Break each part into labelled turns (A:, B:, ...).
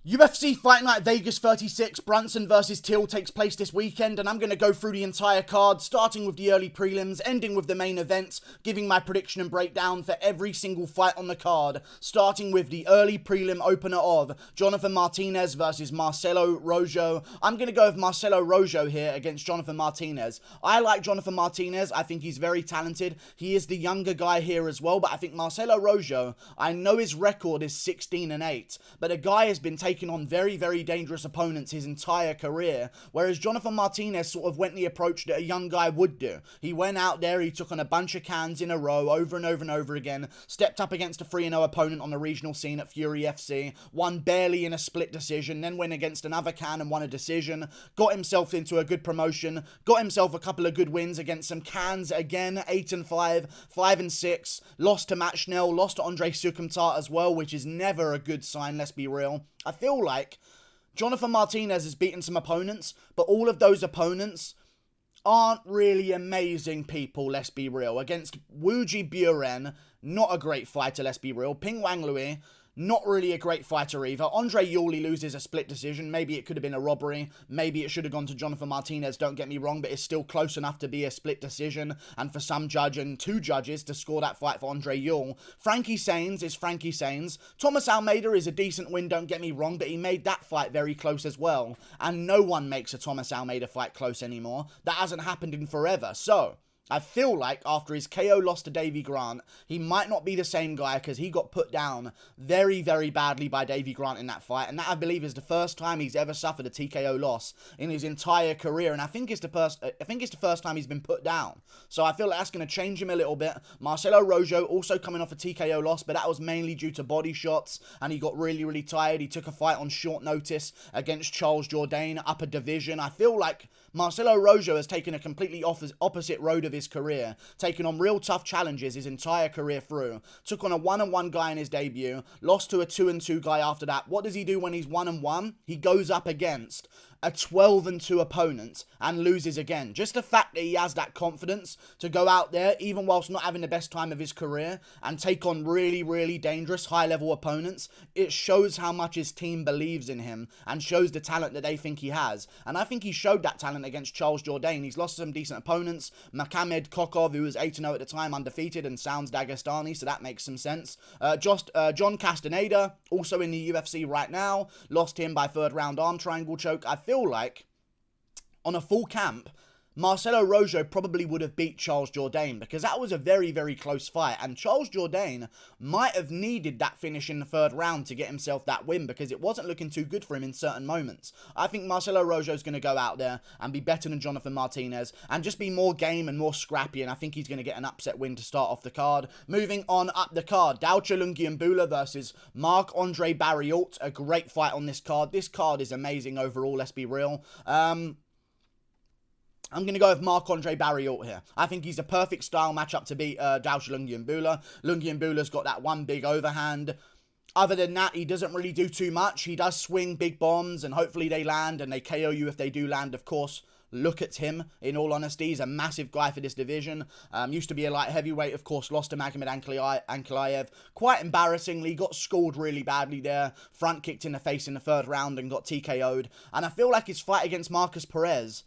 A: UFC Fight Night Vegas 36, Brunson versus Till takes place this weekend, and I'm going to go through the entire card, starting with the early prelims, ending with the main event, giving my prediction and breakdown for every single fight on the card, starting with the early prelim opener of Jonathan Martinez versus Marcelo Rojo. I'm going to go with Marcelo Rojo here against Jonathan Martinez. I like Jonathan Martinez. I think he's very talented. He is the younger guy here as well, but I think Marcelo Rojo, I know his record is 16-8, but the guy has been taking on very, very dangerous opponents his entire career, whereas Jonathan Martinez sort of went the approach that a young guy would do. He went out there, he took on a bunch of cans in a row, over and over and over again, stepped up against a 3-0 opponent on the regional scene at Fury FC, won barely in a split decision, then went against another can and won a decision, got himself into a good promotion, got himself a couple of good wins against some cans again, 8-5, 5-6, lost to Matt Schnell, lost to Andre Sukumtar as well, which is never a good sign, let's be real. I feel like Jonathan Martinez has beaten some opponents, but all of those opponents aren't really amazing people, let's be real. Against Luigi Jourdain, not a great fighter, let's be real. Ping Wang Lui, not really a great fighter either. Andre Ewell loses a split decision. Maybe it could have been a robbery. Maybe it should have gone to Jonathan Martinez, don't get me wrong, but it's still close enough to be a split decision. And for some judge and two judges to score that fight for Andre Ewell. Frankie Sains is Frankie Sains. Thomas Almeida is a decent win, don't get me wrong, but he made that fight very close as well. And no one makes a Thomas Almeida fight close anymore. That hasn't happened in forever. So I feel like after his KO loss to Davy Grant, he might not be the same guy because he got put down very, very badly by Davy Grant in that fight. And that, I believe, is the first time he's ever suffered a TKO loss in his entire career. And I think it's the first time he's been put down. So I feel like that's going to change him a little bit. Marcelo Rojo also coming off a TKO loss, but that was mainly due to body shots. And he got really, really tired. He took a fight on short notice against Charles Jourdain, upper division. I feel like Marcelo Rojo has taken a completely opposite road of his career, taking on real tough challenges his entire career through. Took on a 1-1 guy in his debut, lost to a 2-2 guy after that. What does he do when he's 1-1? He goes up against a 12-2 opponent and loses again. Just the fact that he has that confidence to go out there, even whilst not having the best time of his career, and take on really, really dangerous high-level opponents, it shows how much his team believes in him and shows the talent that they think he has. And I think he showed that talent against Charles Jourdain. He's lost some decent opponents. Makamed Kokov, who was 8-0 at the time, undefeated, and sounds Dagestani, so that makes some sense. John Castaneda, also in the UFC right now, lost him by third round arm triangle choke. I feel like on a full camp, Marcelo Rojo probably would have beat Charles Jourdain because that was a very, very close fight. And Charles Jourdain might have needed that finish in the third round to get himself that win because it wasn't looking too good for him in certain moments. I think Marcelo Rojo is going to go out there and be better than Jonathan Martinez and just be more game and more scrappy. And I think he's going to get an upset win to start off the card. Moving on up the card, Dalcha Lungiambula versus Marc-Andre Barriult. A great fight on this card. This card is amazing overall, let's be real. I'm going to go with Marc-Andre Barriult here. I think he's a perfect style matchup to beat Dalcha Lungiambula. Lungiambula's got that one big overhand. Other than that, he doesn't really do too much. He does swing big bombs, and hopefully they land, and they KO you if they do land, of course. Look at him, in all honesty. He's a massive guy for this division. Used to be a light heavyweight, of course, lost to Magomed Ankalaev. Quite embarrassingly, got scored really badly there. Front kicked in the face in the third round and got TKO'd. And I feel like his fight against Marcus Perez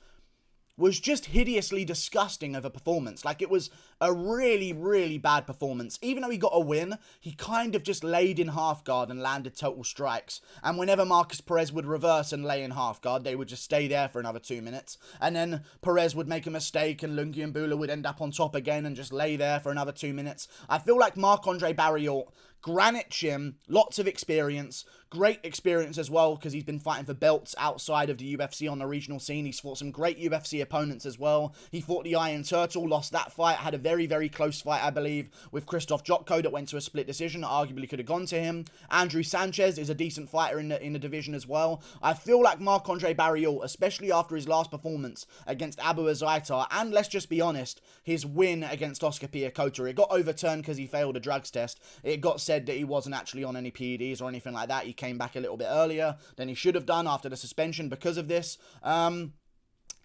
A: was just hideously disgusting of a performance. Like, it was a really, really bad performance. Even though he got a win, he kind of just laid in half guard and landed total strikes. And whenever Marcus Perez would reverse and lay in half guard, they would just stay there for another 2 minutes. And then Perez would make a mistake and Lungiambula would end up on top again and just lay there for another 2 minutes. I feel like Marc-Andre Barriult, granite chin, lots of experience, great experience as well because he's been fighting for belts outside of the UFC on the regional scene. He's fought some great UFC opponents as well. He fought the Iron Turtle, lost that fight, had a very, very close fight, I believe, with Krzysztof Jotko that went to a split decision that arguably could have gone to him. Andrew Sanchez is a decent fighter in the division as well. I feel like Marc-Andre Barriult, especially after his last performance against Abu Azaitar, and let's just be honest, his win against Oscar Piakota, it got overturned because he failed a drugs test. It got said that he wasn't actually on any PEDs or anything like that. He came back a little bit earlier than he should have done after the suspension because of this.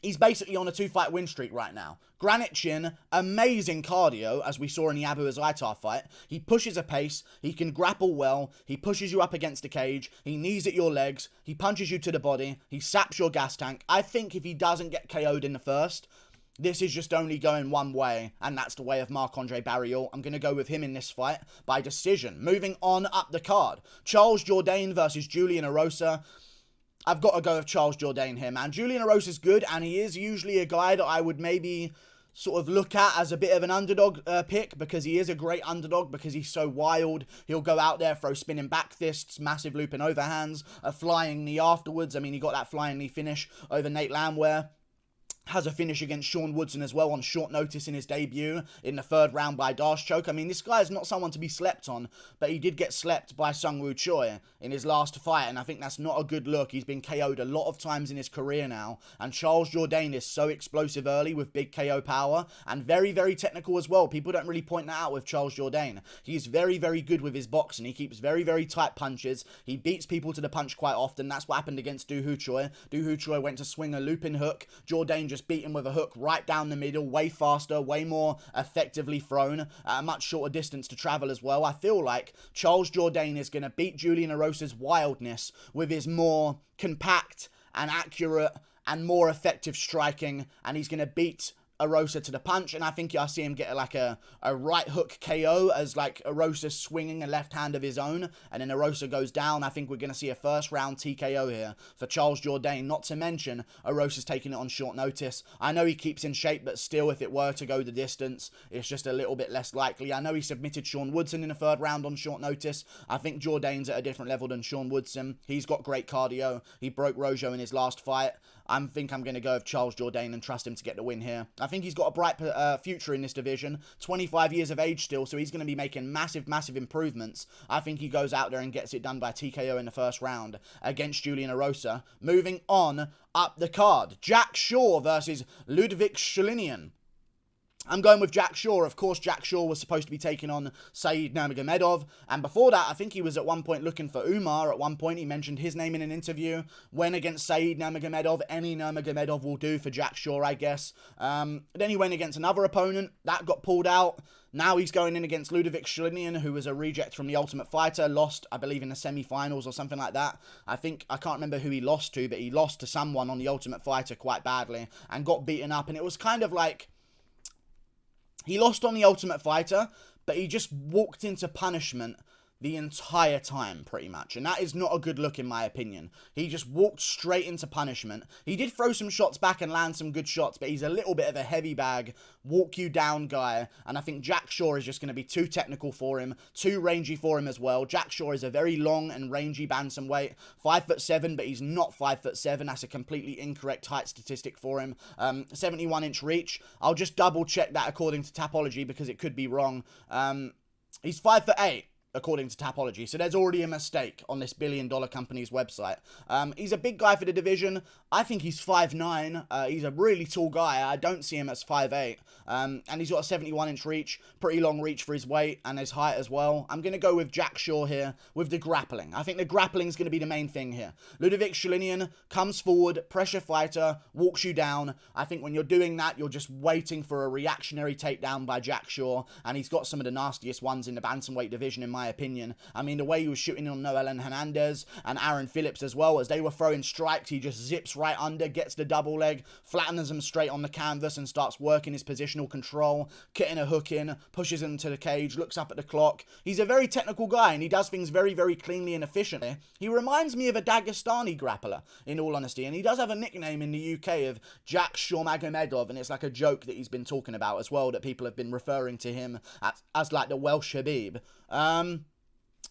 A: He's basically on a 2-fight win streak right now. Granite chin, amazing cardio, as we saw in the Abu Azaitar fight. He pushes a pace, he can grapple well, he pushes you up against the cage, he knees at your legs, he punches you to the body, he saps your gas tank. I think if he doesn't get KO'd in the first, this is just only going one way, and that's the way of Marc-Andre Barriult. I'm going to go with him in this fight by decision. Moving on up the card, Charles Jourdain versus Julian Erosa. I've got to go with Charles Jourdain here, man. Julian Erosa's good, and he is usually a guy that I would maybe sort of look at as a bit of an underdog pick, because he is a great underdog, because he's so wild. He'll go out there, throw spinning back fists, massive looping overhands, a flying knee afterwards. I mean, he got that flying knee finish over Nate Landwehr. Has a finish against Sean Woodson as well on short notice in his debut in the 3rd round by Darce choke. I mean, this guy is not someone to be slept on, but he did get slept by Sungwoo Choi in his last fight, and I think that's not a good look. He's been KO'd a lot of times in his career now, and Charles Jourdain is so explosive early with big KO power, and very, very technical as well. People don't really point that out with Charles Jourdain. He's very, very good with his boxing. He keeps very, very tight punches. He beats people to the punch quite often. That's what happened against Doo Ho Choi. Doo Ho Choi went to swing a looping hook. Jourdain just beat him with a hook right down the middle, way faster, way more effectively thrown, at a much shorter distance to travel as well. I feel like Charles Jourdain is going to beat Julian Erosa's wildness with his more compact and accurate and more effective striking, and he's going to beat Erosa to the punch, and I think I see him get like a right hook KO as like Erosa swinging a left hand of his own, and then Erosa goes down. I think we're going to see a 1st round TKO here for Charles Jourdain, not to mention Erosa's taking it on short notice. I know he keeps in shape, but still, if it were to go the distance, it's just a little bit less likely. I know he submitted Sean Woodson in the 3rd round on short notice. I think Jourdain's at a different level than Sean Woodson. He's got great cardio. He broke Rojo in his last fight. I think I'm going to go with Charles Jourdain and trust him to get the win here. I think he's got a bright future in this division. 25 years of age still, so he's going to be making massive, massive improvements. I think he goes out there and gets it done by TKO in the 1st round against Julian Erosa. Moving on up the card, Jack Shaw versus Liudvik Sholinian. I'm going with Jack Shaw. Of course, Jack Shaw was supposed to be taking on Saeed Nurmagomedov, and before that, I think he was at one point looking for Umar. At one point, he mentioned his name in an interview. Went against Saeed Nurmagomedov. Any Nurmagomedov will do for Jack Shaw, I guess. Then he went against another opponent. That got pulled out. Now he's going in against Liudvik Sholinian, who was a reject from the Ultimate Fighter. Lost, I believe, in the semi-finals or something like that. I can't remember who he lost to, but he lost to someone on the Ultimate Fighter quite badly and got beaten up. And it was kind of like, he lost on the Ultimate Fighter, but he just walked into punishment the entire time, pretty much. And that is not a good look, in my opinion. He just walked straight into punishment. He did throw some shots back and land some good shots, but he's a little bit of a heavy bag, walk you down guy. And I think Jack Shaw is just going to be too technical for him, too rangy for him as well. Jack Shaw is a very long and rangy bantamweight, 5'7", but he's not 5'7". That's a completely incorrect height statistic for him. 71-inch reach. I'll just double check that according to Tapology, because it could be wrong. He's 5'8". According to Tapology. So there's already a mistake on this billion-dollar company's website. He's a big guy for the division. I think he's 5'9". He's a really tall guy. I don't see him as 5'8". And he's got a 71-inch reach. Pretty long reach for his weight and his height as well. I'm going to go with Jack Shaw here with the grappling. I think the grappling is going to be the main thing here. Liudvik Sholinian comes forward, pressure fighter, walks you down. I think when you're doing that, you're just waiting for a reactionary takedown by Jack Shaw. And he's got some of the nastiest ones in the bantamweight division, in my opinion. I mean, the way he was shooting on Noel Hernandez and Aaron Phillips as well, as they were throwing strikes, he just zips right under, gets the double leg, flattens them straight on the canvas and starts working his positional control, getting a hook in, pushes him to the cage, looks up at the clock. He's a very technical guy, and he does things very, very cleanly and efficiently. He reminds me of a Dagestani grappler, in all honesty, and he does have a nickname in the UK of Jack Shormagomedov, and it's like a joke that he's been talking about as well, that people have been referring to him as like the Welsh Habib.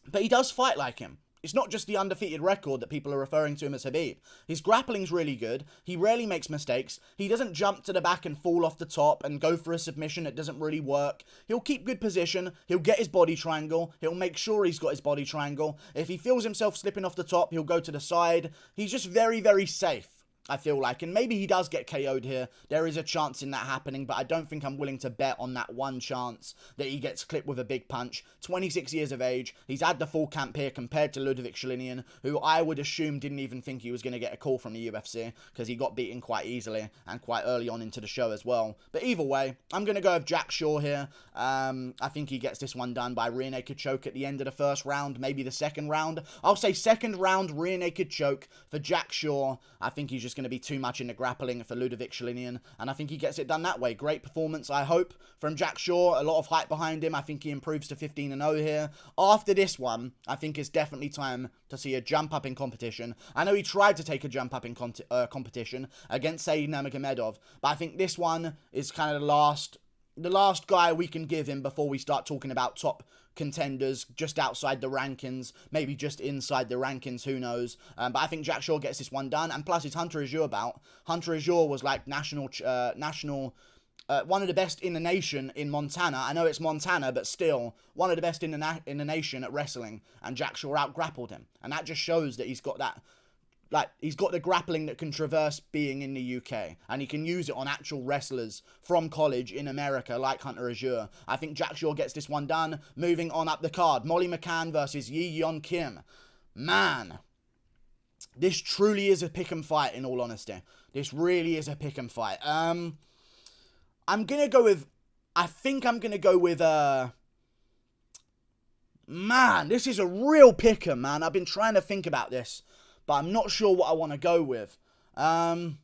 A: But he does fight like him. It's not just the undefeated record that people are referring to him as Habib. His grappling's really good. He rarely makes mistakes. He doesn't jump to the back and fall off the top and go for a submission that doesn't really work. He'll keep good position. He'll get his body triangle. He'll make sure he's got his body triangle. If he feels himself slipping off the top, he'll go to the side. He's just very, very safe. I feel like. And maybe he does get KO'd here. There is a chance in that happening, but I don't think I'm willing to bet on that one chance that he gets clipped with a big punch. 26 years of age. He's had the full camp here compared to Liudvik Sholinian, who I would assume didn't even think he was going to get a call from the UFC because he got beaten quite easily and quite early on into the show as well. But either way, I'm going to go with Jack Shaw here. I think he gets this one done by rear naked choke at the end of the first round, maybe the second round. I'll say second round rear naked choke for Jack Shaw. I think he's just going to be too much in the grappling for Liudvik Sholinian, and I think he gets it done that way. Great performance, I hope, from Jack Shaw. A lot of hype behind him. I think he improves to 15-0 here. After this one, I think it's definitely time to see a jump up in competition. I know he tried to take a jump up in competition against Said Nurmagomedov, but I think this one is kind of the last guy we can give him before we start talking about top contenders just outside the rankings, maybe just inside the rankings, who knows. But I think Jack Shaw gets this one done, and plus it's Hunter Azure bout. Hunter Azure was like national one of the best in the nation in Montana. I know it's Montana, but still one of the best in the nation at wrestling, and Jack Shaw out-grappled him, and that just shows that he's got that. Like, he's got the grappling that can traverse being in the UK, and he can use it on actual wrestlers from college in America, like Hunter Azure. I think Jack Shaw gets this one done. Moving on up the card, Molly McCann versus Yeon Kim. Man, this truly is a pick'em fight, in all honesty. This really is a pick'em fight. I'm gonna go with, man, this is a real pick'em, man. I've been trying to think about this, but I'm not sure what I want to go with. I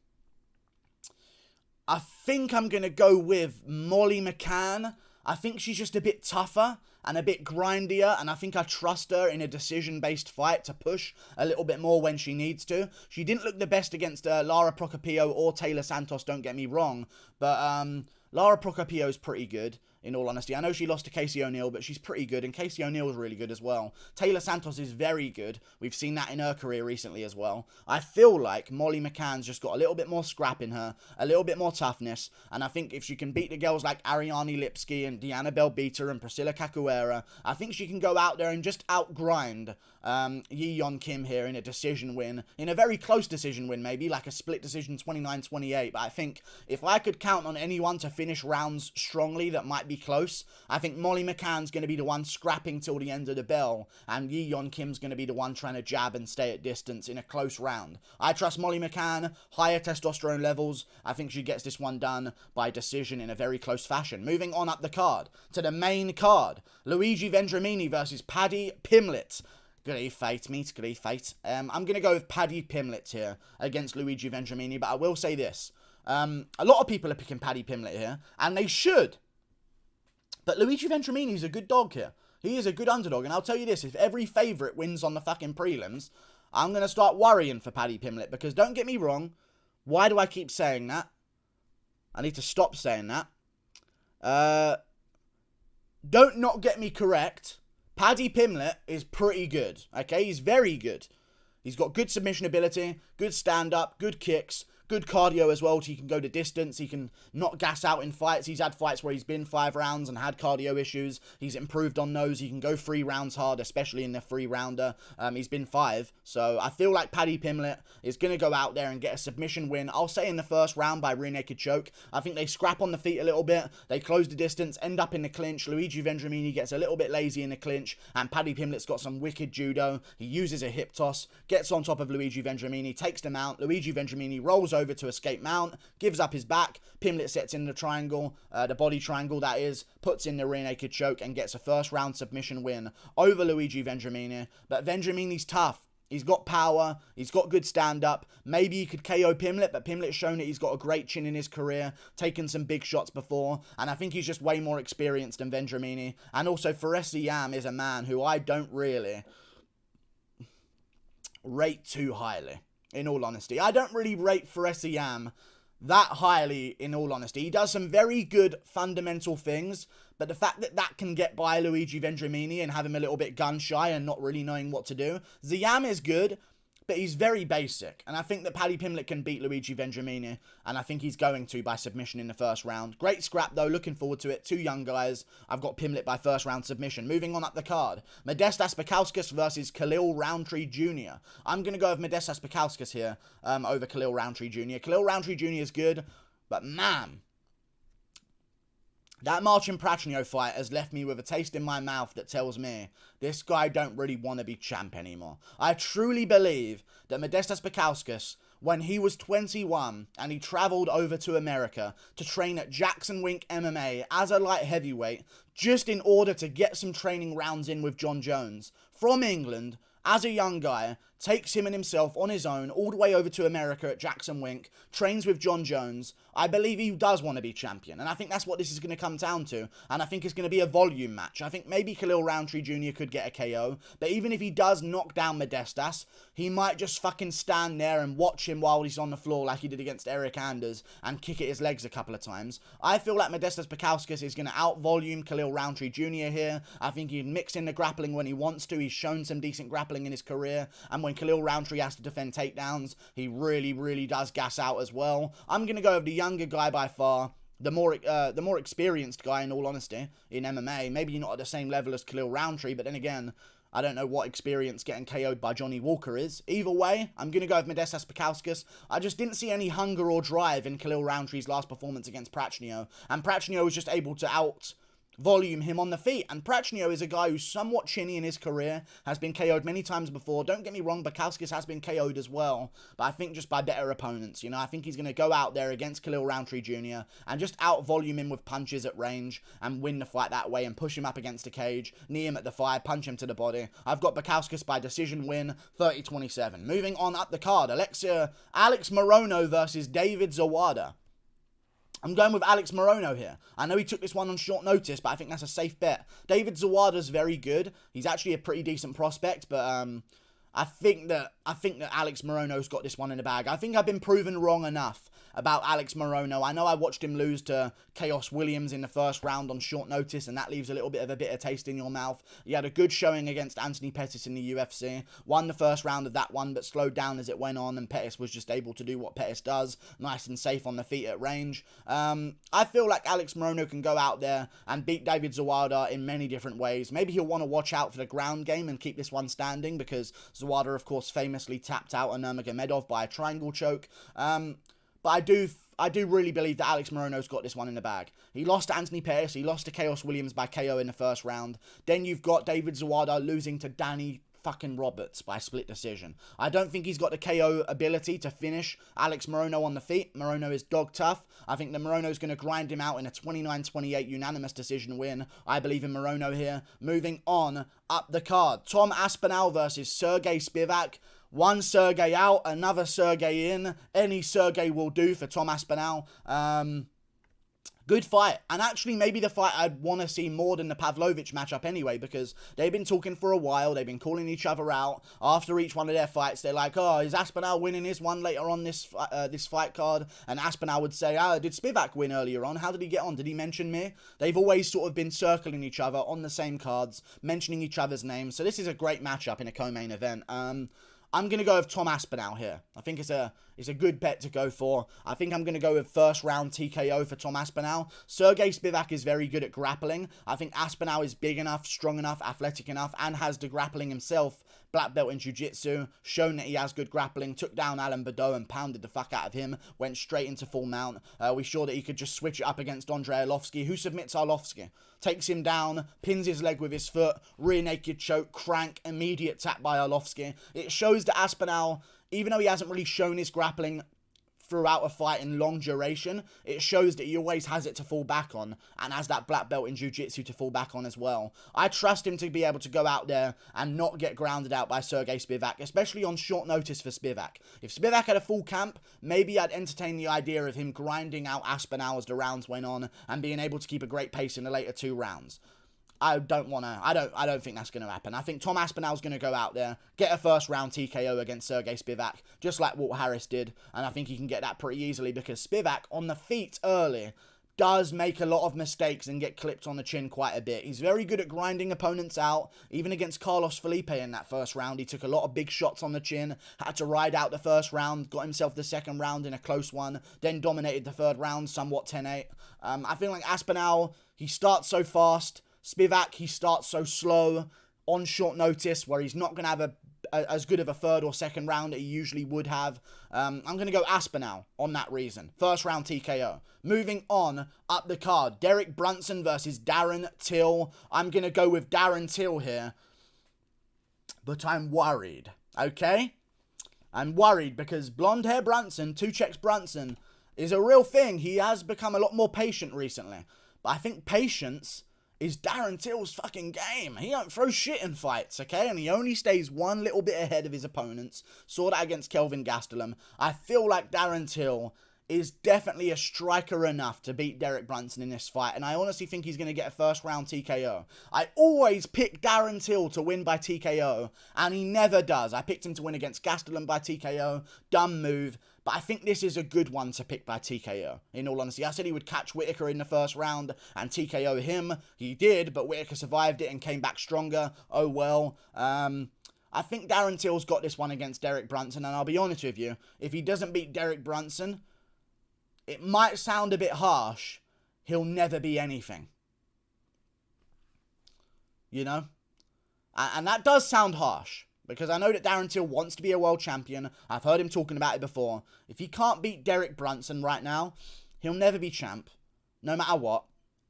A: think I'm going to go with Molly McCann. I think she's just a bit tougher and a bit grindier, and I think I trust her in a decision-based fight to push a little bit more when she needs to. She didn't look the best against Lara Procopio or Taylor Santos, don't get me wrong, but Lara Procopio's pretty good, in all honesty. I know she lost to Casey O'Neill, but she's pretty good, and Casey O'Neill's really good as well. Taylor Santos is very good. We've seen that in her career recently as well. I feel like Molly McCann's just got a little bit more scrap in her, a little bit more toughness, and I think if she can beat the girls like Ariane Lipski and Diana Belbita and Priscilla Cacuera, I think she can go out there and just outgrind Yeon Kim here in a decision win, in a very close decision win, maybe like a split decision 29-28. But I think if I could count on anyone to finish rounds strongly that might be close, I think Molly McCann's going to be the one scrapping till the end of the bell, and Yeon Kim's going to be the one trying to jab and stay at distance in a close round. I trust Molly McCann, higher testosterone levels. I think she gets this one done by decision in a very close fashion. Moving on up the card to the main card, Luigi Vendramini versus Paddy Pimblett. Great fight, mate. Great fight. I'm going to go with Paddy Pimblett here against Luigi Vendramini, but I will say this. A lot of people are picking Paddy Pimblett here, and they should. But Luigi Vendramini is a good dog here. He is a good underdog, and I'll tell you this. If every favourite wins on the fucking prelims, I'm going to start worrying for Paddy Pimblett, because don't get me wrong. Why do I keep saying that? I need to stop saying that. Don't not get me correct. Paddy Pimblett is pretty good, okay? He's very good. He's got good submission ability, good stand-up, good kicks, good cardio as well, so he can go the distance. He can not gas out in fights. He's had fights where he's been 5 rounds and had cardio issues. He's improved on those. He can go 3 rounds hard, especially in the 3-rounder. He's been 5. So I feel like Paddy Pimblett is going to go out there and get a submission win. I'll say in the first round by rear naked choke. I think they scrap on the feet a little bit. They close the distance, end up in the clinch. Luigi Vendramini gets a little bit lazy in the clinch, and Paddy Pimblett's got some wicked judo. He uses a hip toss, gets on top of Luigi Vendramini, takes the mount. Luigi Vendramini rolls over to escape mount, gives up his back. Pimblett sets in the triangle, the body triangle that is, puts in the rear naked choke and gets a first round submission win over Luigi Vendramini. But Vendramini's tough. He's got power. He's got good stand-up. Maybe he could KO Pimblett, but Pimblett's shown that he's got a great chin in his career, taken some big shots before, and I think he's just way more experienced than Vendramini. And also, Faresi Yam is a man who I don't really rate too highly, in all honesty. I don't really rate Faresi Yam that highly, in all honesty. He does some very good fundamental things, but the fact that that can get by Luigi Vendramini and have him a little bit gun-shy and not really knowing what to do. Ziyam is good, but he's very basic. And I think that Paddy Pimblett can beat Luigi Vendramini, and I think he's going to by submission in the first round. Great scrap, though. Looking forward to it. Two young guys. I've got Pimblett by first round submission. Moving on up the card. Modestas Bukauskas versus Khalil Roundtree Jr. I'm going to go with Modestas Bukauskas here over Khalil Roundtree Jr. Khalil Roundtree Jr. is good, but man, that Marcin Prachnio fight has left me with a taste in my mouth that tells me this guy don't really want to be champ anymore. I truly believe that Modestas Bukauskas, when he was 21 and he travelled over to America to train at Jackson Wink MMA as a light heavyweight, just in order to get some training rounds in with John Jones, from England, as a young guy, takes him and himself on his own all the way over to America at Jackson Wink, trains with John Jones. I believe he does want to be champion, and I think that's what this is going to come down to, and I think it's going to be a volume match. I think maybe Khalil Roundtree Jr. could get a KO, but even if he does knock down Modestas, he might just fucking stand there and watch him while he's on the floor like he did against Eric Anders and kick at his legs a couple of times. I feel like Modestas Bukauskas is going to out-volume Khalil Roundtree Jr. here. I think he can mix in the grappling when he wants to. He's shown some decent grappling in his career, and when Khalil Roundtree has to defend takedowns, he really, really does gas out as well. I'm going to go with the younger guy by far, the more experienced guy, in all honesty, in MMA. Maybe not at the same level as Khalil Roundtree, but then again, I don't know what experience getting KO'd by Johnny Walker is. Either way, I'm going to go with Modestas Bukauskas. I just didn't see any hunger or drive in Khalil Roundtree's last performance against Prachnio, and Prachnio was just able to volume him on the feet. And Prachnio is a guy who's somewhat chinny in his career, has been KO'd many times before. Don't get me wrong, Bukauskas has been KO'd as well, but I think just by better opponents. You know, I think he's going to go out there against Khalil Roundtree Jr. and just out-volume him with punches at range and win the fight that way and push him up against the cage, knee him at the thigh, punch him to the body. I've got Bukauskas by decision win, 30-27. Moving on up the card, Alex Morono versus David Zawada. I'm going with Alex Morono here. I know he took this one on short notice, but I think that's a safe bet. David Zawada's very good. He's actually a pretty decent prospect, but I think that Alex Morono's got this one in the bag. I think I've been proven wrong enough about Alex Morono. I know I watched him lose to Chaos Williams in the first round on short notice, and that leaves a little bit of a bitter taste in your mouth. He had a good showing against Anthony Pettis in the UFC. Won the first round of that one, but slowed down as it went on, and Pettis was just able to do what Pettis does, nice and safe on the feet at range. I feel like Alex Morono can go out there and beat David Zawada in many different ways. Maybe he'll want to watch out for the ground game and keep this one standing, because Zawada, of course, famously tapped out Nurmagomedov by a triangle choke. But I do really believe that Alex Morono's got this one in the bag. He lost to Anthony Pettis. He lost to Chaos Williams by KO in the first round. Then you've got David Zawada losing to Danny fucking Roberts by split decision. I don't think he's got the KO ability to finish Alex Morono on the feet. Morono is dog tough. I think that Morono's going to grind him out in a 29-28 unanimous decision win. I believe in Morono here. Moving on up the card, Tom Aspinall versus Sergey Spivak. One Sergey out, another Sergey in. Any Sergey will do for Tom Aspinall. Good fight. And actually, maybe the fight I'd want to see more than the Pavlovich matchup anyway, because they've been talking for a while. They've been calling each other out. After each one of their fights, they're like, oh, is Aspinall winning his one later on this fight card? And Aspinall would say, oh, did Spivak win earlier on? How did he get on? Did he mention me? They've always sort of been circling each other on the same cards, mentioning each other's names. So this is a great matchup in a co-main event. I'm going to go with Tom Aspinall here. I think it's a good bet to go for. I think I'm going to go with first round TKO for Tom Aspinall. Sergey Spivak is very good at grappling. I think Aspinall is big enough, strong enough, athletic enough, and has the grappling himself. Black belt in jiu-jitsu, shown that he has good grappling, took down Alan Badeau and pounded the fuck out of him, went straight into full mount. We saw that he could just switch it up against Andre Arlovski, who submits Arlovski. Takes him down, pins his leg with his foot, rear naked choke, crank, immediate tap by Arlovski. It shows that Aspinall, even though he hasn't really shown his grappling throughout a fight in long duration, it shows that he always has it to fall back on, and has that black belt in jiu-jitsu to fall back on as well. I trust him to be able to go out there and not get grounded out by Sergey Spivak, especially on short notice for Spivak. If Spivak had a full camp, maybe I'd entertain the idea of him grinding out Aspinall as the rounds went on, and being able to keep a great pace in the later two rounds. I don't think that's going to happen. I think Tom Aspinall's going to go out there, get a first round TKO against Sergey Spivak, just like Walt Harris did, and I think he can get that pretty easily, because Spivak on the feet early does make a lot of mistakes and get clipped on the chin quite a bit. He's very good at grinding opponents out. Even against Carlos Felipe in that first round, he took a lot of big shots on the chin, had to ride out the first round, got himself the second round in a close one, then dominated the third round, somewhat 10-8. I feel like Aspinall, he starts so fast. Spivak, he starts so slow on short notice, where he's not going to have as good of a third or second round that he usually would have. I'm going to go Aspinall on that reason. First round TKO. Moving on up the card, Derek Brunson versus Darren Till. I'm going to go with Darren Till here, but I'm worried, okay? I'm worried because blonde hair Brunson, two checks Brunson, is a real thing. He has become a lot more patient recently, but I think patience is Darren Till's fucking game. He don't throw shit in fights, okay? And he only stays one little bit ahead of his opponents. Saw that against Kelvin Gastelum. I feel like Darren Till is definitely a striker enough to beat Derek Brunson in this fight, and I honestly think he's going to get a first round TKO. I always pick Darren Till to win by TKO, and he never does. I picked him to win against Gastelum by TKO. Dumb move. But I think this is a good one to pick by TKO, in all honesty. I said he would catch Whittaker in the first round and TKO him. He did, but Whittaker survived it and came back stronger. Oh well. I think Darren Till's got this one against Derek Brunson, and I'll be honest with you, if he doesn't beat Derek Brunson, it might sound a bit harsh, he'll never be anything. You know? And that does sound harsh. Because I know that Darren Till wants to be a world champion. I've heard him talking about it before. If he can't beat Derek Brunson right now, he'll never be champ. No matter what.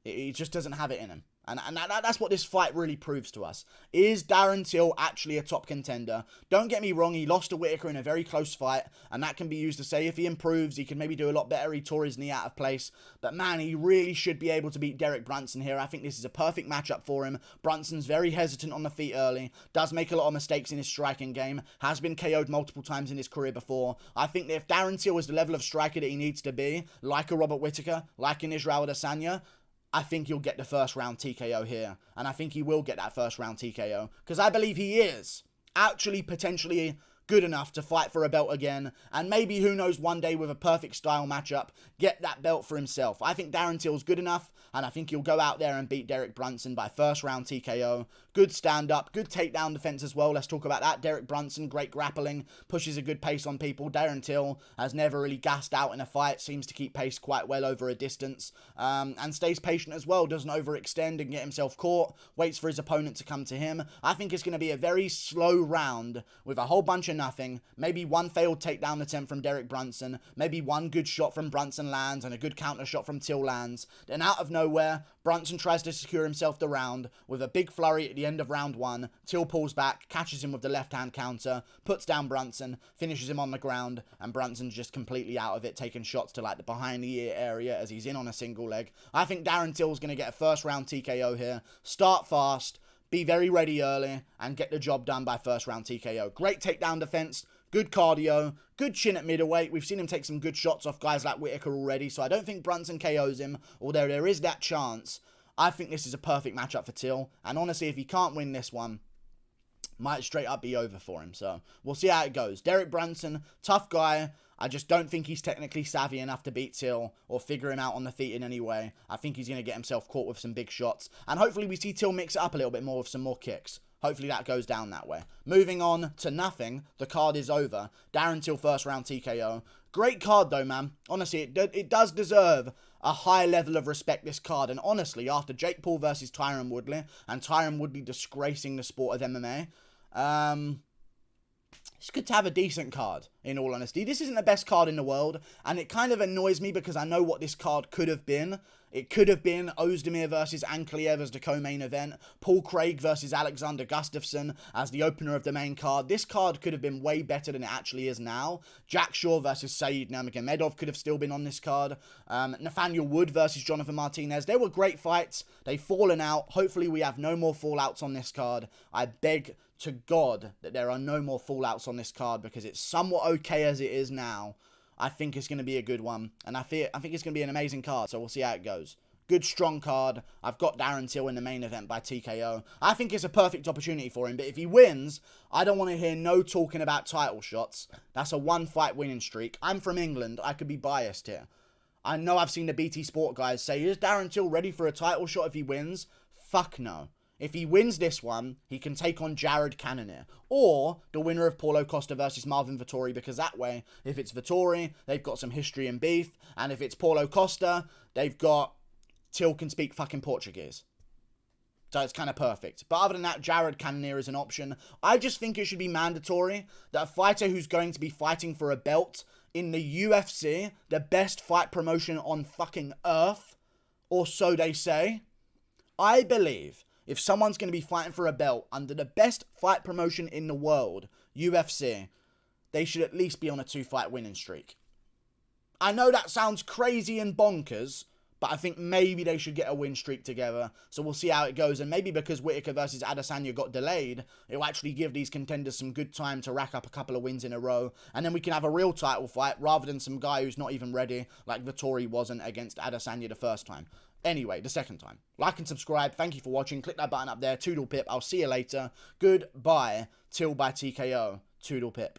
A: He just doesn't have it in him. And that's what this fight really proves to us. Is Darren Till actually a top contender? Don't get me wrong, he lost to Whittaker in a very close fight, and that can be used to say if he improves, he can maybe do a lot better. He tore his knee out of place. But man, he really should be able to beat Derek Brunson here. I think this is a perfect matchup for him. Brunson's very hesitant on the feet early, does make a lot of mistakes in his striking game, has been KO'd multiple times in his career before. I think that if Darren Till is the level of striker that he needs to be, like a Robert Whittaker, like an Israel Adesanya, I think he'll get the first round TKO here. And I think he will get that first round TKO. Because I believe he is actually potentially good enough to fight for a belt again. And maybe, who knows, one day with a perfect style matchup, get that belt for himself. I think Darren Till's good enough. And I think he'll go out there and beat Derek Brunson by first round TKO. Good stand-up, good takedown defense as well. Let's talk about that. Derek Brunson, great grappling, pushes a good pace on people. Darren Till has never really gassed out in a fight, seems to keep pace quite well over a distance, and stays patient as well, doesn't overextend and get himself caught, waits for his opponent to come to him. I think it's going to be a very slow round with a whole bunch of nothing. Maybe one failed takedown attempt from Derek Brunson, maybe one good shot from Brunson lands and a good counter shot from Till lands. Then out of nowhere, Brunson tries to secure himself the round with a big flurry at the end of round one. Till pulls back, catches him with the left-hand counter, puts down Brunson, finishes him on the ground, and Brunson's just completely out of it, taking shots to like the behind the ear area as he's in on a single leg. I think Darren Till's going to get a first round TKO here. Start fast, be very ready early, and get the job done by first round TKO. Great takedown defense, good cardio, good chin at middleweight. We've seen him take some good shots off guys like Whittaker already, so I don't think Brunson KOs him, although there is that chance. I think this is a perfect matchup for Till, and honestly, if he can't win this one, might straight up be over for him. So we'll see how it goes. Derek Brunson, tough guy. I just don't think he's technically savvy enough to beat Till or figure him out on the feet in any way. I think he's going to get himself caught with some big shots, and hopefully we see Till mix it up a little bit more with some more kicks. Hopefully that goes down that way. Moving on to nothing. The card is over. Darren Till first round TKO. Great card though, man. Honestly, it does deserve a high level of respect, this card. And honestly, after Jake Paul versus Tyron Woodley, and Tyron Woodley disgracing the sport of MMA, it's good to have a decent card, in all honesty. This isn't the best card in the world, and it kind of annoys me because I know what this card could have been. It could have been Ozdemir versus Ankalaev as the co-main event, Paul Craig versus Alexander Gustafsson as the opener of the main card. This card could have been way better than it actually is now. Jack Shaw versus Said Nurmagomedov could have still been on this card. Nathaniel Wood versus Jonathan Martinez. They were great fights. They've fallen out. Hopefully we have no more fallouts on this card. I beg to God that there are no more fallouts on this card because it's somewhat okay as it is now. I think it's going to be a good one, and I think it's going to be an amazing card, so we'll see how it goes. Good, strong card. I've got Darren Till in the main event by TKO. I think it's a perfect opportunity for him, but if he wins, I don't want to hear no talking about title shots. That's a one-fight winning streak. I'm from England. I could be biased here. I know I've seen the BT Sport guys say, is Darren Till ready for a title shot if he wins? Fuck no. If he wins this one, he can take on Jared Cannonier. Or the winner of Paulo Costa versus Marvin Vettori, because that way, if it's Vettori, they've got some history and beef. And if it's Paulo Costa, they've got Till can speak fucking Portuguese. So it's kind of perfect. But other than that, Jared Cannonier is an option. I just think it should be mandatory that a fighter who's going to be fighting for a belt in the UFC, the best fight promotion on fucking earth, or so they say, I believe if someone's going to be fighting for a belt under the best fight promotion in the world, UFC, they should at least be on a 2-fight winning streak. I know that sounds crazy and bonkers, but I think maybe they should get a win streak together. So we'll see how it goes. And maybe because Whittaker versus Adesanya got delayed, it'll actually give these contenders some good time to rack up a couple of wins in a row. And then we can have a real title fight rather than some guy who's not even ready, like Vettori wasn't against Adesanya the first time. Anyway, the second time. Like and subscribe. Thank you for watching. Click that button up there. Toodle pip. I'll see you later. Goodbye. Till by TKO. Toodle pip.